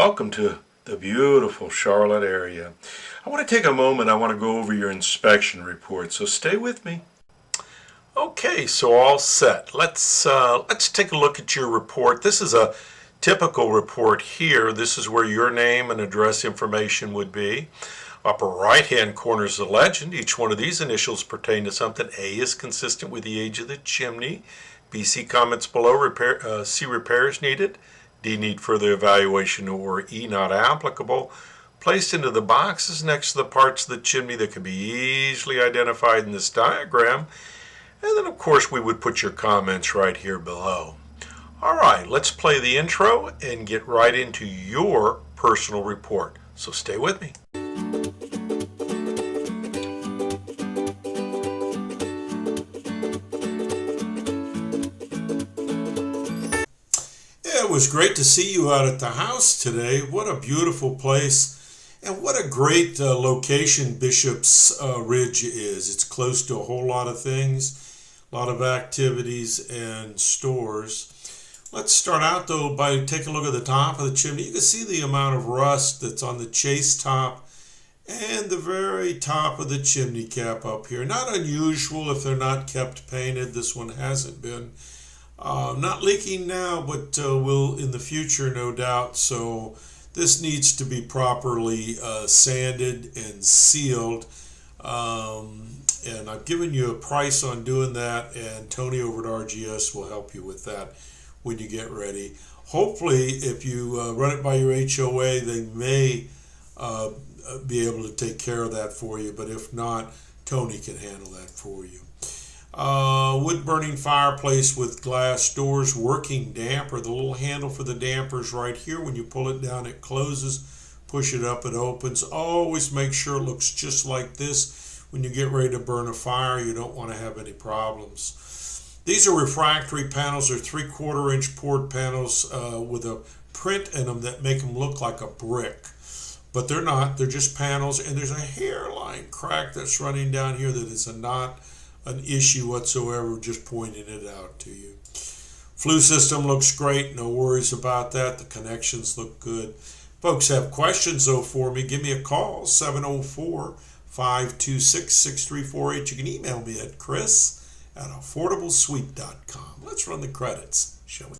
Welcome to the beautiful Charlotte area. I want to take a moment. I want to go over your inspection report, so stay with me. Okay, so all set. Let's take a look at your report. This is a typical report here. This is where your name and address information would be. Upper right-hand corner is the legend. Each one of these initials pertain to something. A is consistent with the age of the chimney. B, see comments below. C, repairs needed. D, need further evaluation, or E, not applicable. Placed into the boxes next to the parts of the chimney that can be easily identified in this diagram. And then, of course, we would put your comments right here below. All right, let's play the intro and get right into your personal report. So stay with me. It was great to see you out at the house today. What a beautiful place, and what a great location Bishop's Ridge is. It's close to a whole lot of things, a lot of activities and stores. Let's start out though by taking a look at the top of the chimney. You can see the amount of rust that's on the chase top and the very top of the chimney cap up here. Not unusual if they're not kept painted. This one hasn't been. Not leaking now, but will in the future, no doubt. So this needs to be properly sanded and sealed. And I've given you a price on doing that, and Tony over at RGS will help you with that when you get ready. Hopefully, if you run it by your HOA, they may be able to take care of that for you. But if not, Tony can handle that for you. Wood burning fireplace with glass doors, working damper. The little handle for the damper is right here. When you pull it down, it closes. Push it up, it opens. Always make sure it looks just like this. When you get ready to burn a fire, you don't want to have any problems. These are refractory panels. They're 3/4 inch poured panels with a print in them that make them look like a brick. But they're not. They're just panels. And there's a hairline crack that's running down here that is not an issue whatsoever, just pointing it out to you. Flue system looks great, no worries about that. The connections look good. Folks have questions though for me, give me a call, 704-526-6348. You can email me at chris@affordablesweet.com. Let's run the credits, shall we?